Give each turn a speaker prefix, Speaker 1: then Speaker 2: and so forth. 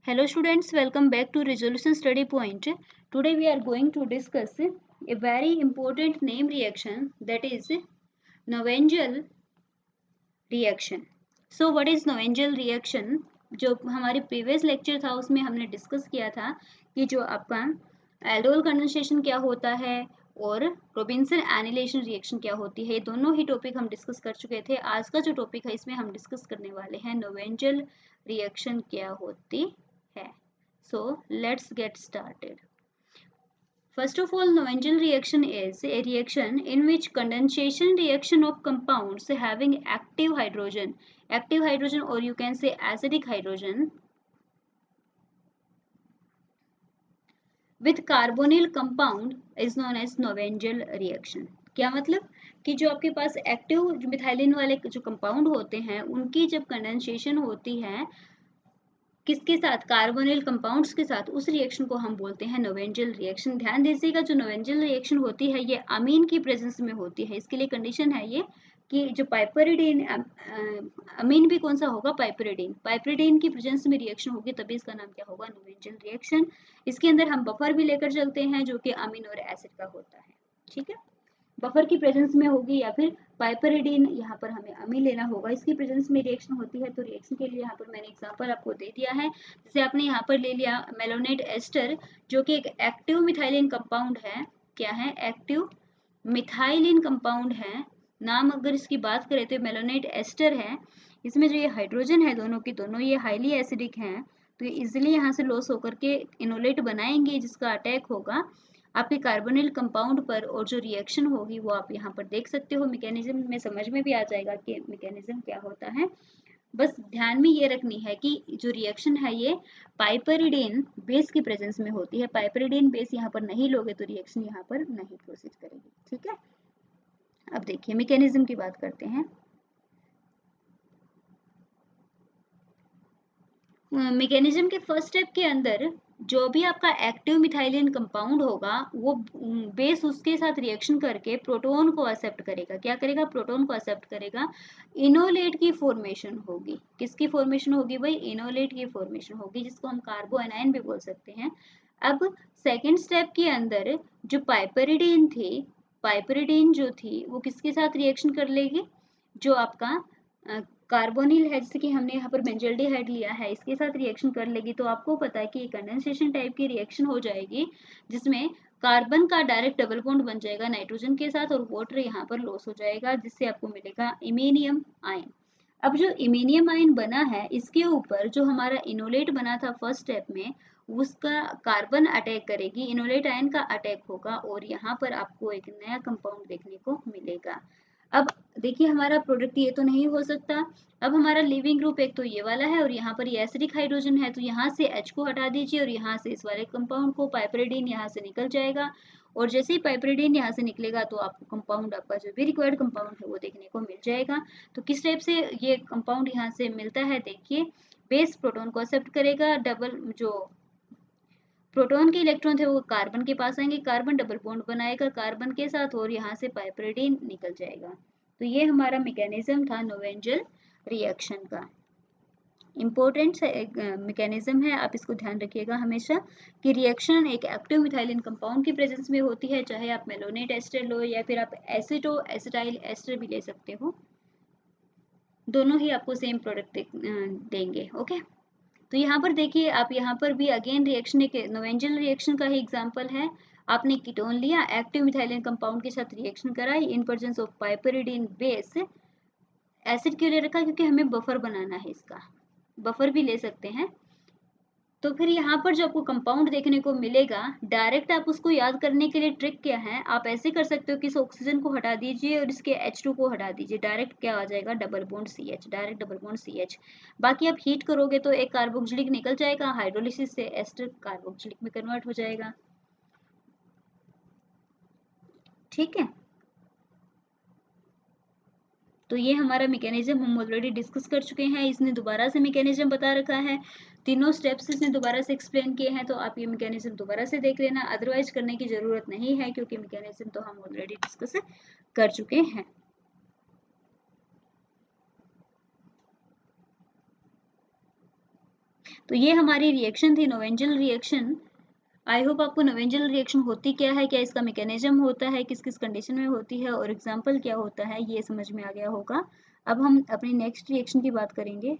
Speaker 1: Hello students, welcome back to Resolution Study Point. Today we are going to discuss a very important name reaction, that is Nonangel reaction. So what is Nonangel reaction? जो हमारे previous lecture था उसमें हमने discuss किया था कि जो आपका एल्डोल कंडेंसेशन क्या होता है और रोबिन्सन एनिलेशन रिएक्शन क्या होती है, ये दोनों ही टॉपिक हम डिस्कस कर चुके थे। आज का जो टॉपिक है इसमें हम डिस्कस करने वाले हैं नोवेंजल रिएक्शन क्या होती है। So let's get started. First of all, Nonangel reaction is a reaction in which condensation reaction of compounds having active hydrogen or you can say acidic hydrogen with carbonyl compound is known as Nonangel reaction. क्या मतलब कि जो आपके पास active methylene वाले जो compound होते हैं उनकी जब कंडेंसेशन होती है किसके साथ, कार्बोनिल कंपाउंड्स के साथ, उस रिएक्शन को हम बोलते हैं नोवेंजल रिएक्शन। ध्यान दीजिएगा, जो नोवेंजल रिएक्शन होती है ये अमीन की प्रेजेंस में होती है। इसके लिए कंडीशन है ये कि जो पाइपरिडीन, अमीन भी कौन सा होगा, पाइपरिडीन की प्रेजेंस में रिएक्शन होगी तभी इसका नाम क्या होगा, नोवेंजल रिएक्शन। इसके अंदर हम बफर भी लेकर चलते हैं जो कि अमीन और एसिड का होता है। ठीक है, बफर की प्रेजेंस में होगी या फिर पाइपरिडीन, यहाँ पर हमें अमीन लेना होगा, इसकी प्रेजेंस में रिएक्शन होती है। तो रिएक्शन के लिए यहाँ पर मैंने एग्जांपल आपको दे दिया है। जैसे आपने यहाँ पर ले लिया मेलोनेट एस्टर जो कि एक एक्टिव मिथाइलिन कंपाउंड है। क्या है, एक्टिव मिथाइलिन कंपाउंड है। नाम अगर इसकी बात करें तो मेलोनेट एस्टर है। इसमें जो ये हाइड्रोजन है दोनों की दोनों ये हाईली एसिडिक हैं, तो ये इजिली यहाँ से लॉस होकर के इनोलेट बनाएंगे जिसका अटैक होगा आपके कार्बोनिल कंपाउंड पर, और जो रिएक्शन होगी वो आप यहाँ पर देख सकते हो। मैकेनिज्म में समझ में भी आ जाएगा कि मैकेनिज्म क्या होता है। बस ध्यान में ये रखनी है कि जो रिएक्शन है ये पाइपरिडीन बेस की प्रेजेंस में होती है। पाइपरिडीन बेस यहाँ पर नहीं लोगे तो रिएक्शन यहाँ पर नहीं प्रोसीड करेगी। ठीक है, अब देखिए मैकेनिज्म की बात करते हैं। मैकेनिज्म के फर्स्ट स्टेप के अंदर जो भी आपका एक्टिव मिथाइलिन कंपाउंड होगा वो बेस उसके साथ रिएक्शन करके प्रोटॉन को एक्सेप्ट करेगा। क्या करेगा, प्रोटॉन को एक्सेप्ट करेगा। इनोलेट की फॉर्मेशन होगी। किसकी फॉर्मेशन होगी भाई, इनोलेट की फॉर्मेशन होगी, जिसको हम कार्बोएनाइन भी बोल सकते हैं। अब सेकेंड स्टेप के अंदर जो पाइपरिडीन थी, पाइपरिडीन जो थी वो किसके साथ रिएक्शन कर लेगी, जो आपका कार्बोनिल है, जैसे कि हमने यहाँ पर बेंजल्डिहाइड लिया है, इसके साथ रिएक्शन कर लेगी। तो आपको पता है कि कंडेंसेशन टाइप की रिएक्शन हो जाएगी जिसमें कार्बन का डायरेक्ट डबल बॉन्ड बन जाएगा नाइट्रोजन के साथ और वाटर यहाँ पर लॉस हो जाएगा, जिससे आपको मिलेगा इमीनियम आयन। अब जो इमीनियम आयन बना है इसके ऊपर जो हमारा इनोलेट बना था फर्स्ट स्टेप में, उसका कार्बन अटैक करेगी, इनोलेट आयन का अटैक होगा और यहाँ पर आपको एक नया कंपाउंड देखने को मिलेगा। अब देखिए हमारा प्रोडक्ट ये तो नहीं हो सकता। अब हमारा लिविंग ग्रुप एक तो ये वाला है और यहाँ पर ये एसिडिक हाइड्रोजन है, तो यहाँ से H को हटा दीजिए और यहाँ से इस वाले कंपाउंड को, पाइपरिडीन यहाँ से निकल जाएगा। और जैसे ही पाइपरिडीन यहाँ से निकलेगा तो आपको कंपाउंड, आपका जो भी रिक्वायर्ड कंपाउंड है वो देखने को मिल जाएगा। तो किस टाइप से ये कंपाउंड यहाँ से मिलता है, देखिए बेस प्रोटॉन को एक्सेप्ट करेगा, डबल जो प्रोटॉन के इलेक्ट्रॉन थे वो कार्बन के पास आएंगे, कार्बन डबल बॉन्ड बनाएगा कार्बन के साथ और यहाँ से पाइपरिडीन निकल जाएगा। तो ये हमारा मैकेनिज्म था नोवेंजल रिएक्शन का। इम्पोर्टेंट मैकेनिज्म है, आप इसको ध्यान रखिएगा हमेशा कि रिएक्शन एक एक्टिव मिथाइलिन कंपाउंड की प्रेजेंस में होती है, चाहे आप मेलोनेट एस्टर लो या फिर आप एसिटो एसिटाइल एस्टर भी ले सकते हो, दोनों ही आपको सेम प्रोडक्ट देंगे। ओके, तो यहाँ पर देखिए, आप यहाँ पर भी अगेन रिएक्शन एक नोवेंजल रिएक्शन का ही एग्जांपल है। आपने कीटोन लिया, एक्टिव मिथाइलिन कंपाउंड के साथ रिएक्शन कराई, in presence of piperidine base. Acid क्यों ले रखा, क्योंकि हमें बफर बनाना है, इसका बफर भी ले सकते हैं। तो फिर यहाँ पर जो आपको कंपाउंड देखने को मिलेगा, डायरेक्ट आप उसको याद करने के लिए ट्रिक क्या है, आप ऐसे कर सकते हो कि इस ऑक्सीजन को हटा दीजिए और इसके H2 को हटा दीजिए, डायरेक्ट क्या आ जाएगा, double bond CH, direct double bond CH। बाकी आप हीट करोगे तो एक कार्बोक्सिलिक निकल जाएगा, हाइड्रोलिसिस से एस्टर कार्बोक्सिलिक में कन्वर्ट हो जाएगा। ठीक है, तो ये हमारा मैकेनिज्म हम ऑलरेडी डिस्कस कर चुके हैं। इसने दोबारा से मैकेनिज्म बता रखा है, तीनों स्टेप्स इसने दोबारा से एक्सप्लेन किए हैं, तो आप ये मैकेनिज्म दोबारा से देख लेना, अदरवाइज करने की जरूरत नहीं है क्योंकि मैकेनिज्म तो हम ऑलरेडी डिस्कस कर चुके हैं। तो ये हमारी रिएक्शन थी नोवेंजल रिएक्शन। आई होप आपको नोवेंजल रिएक्शन होती क्या है, क्या इसका मैकेनिज्म होता है, किस किस कंडीशन में होती है और एग्जाम्पल क्या होता है, ये समझ में आ गया होगा। अब हम अपनी नेक्स्ट रिएक्शन की बात करेंगे।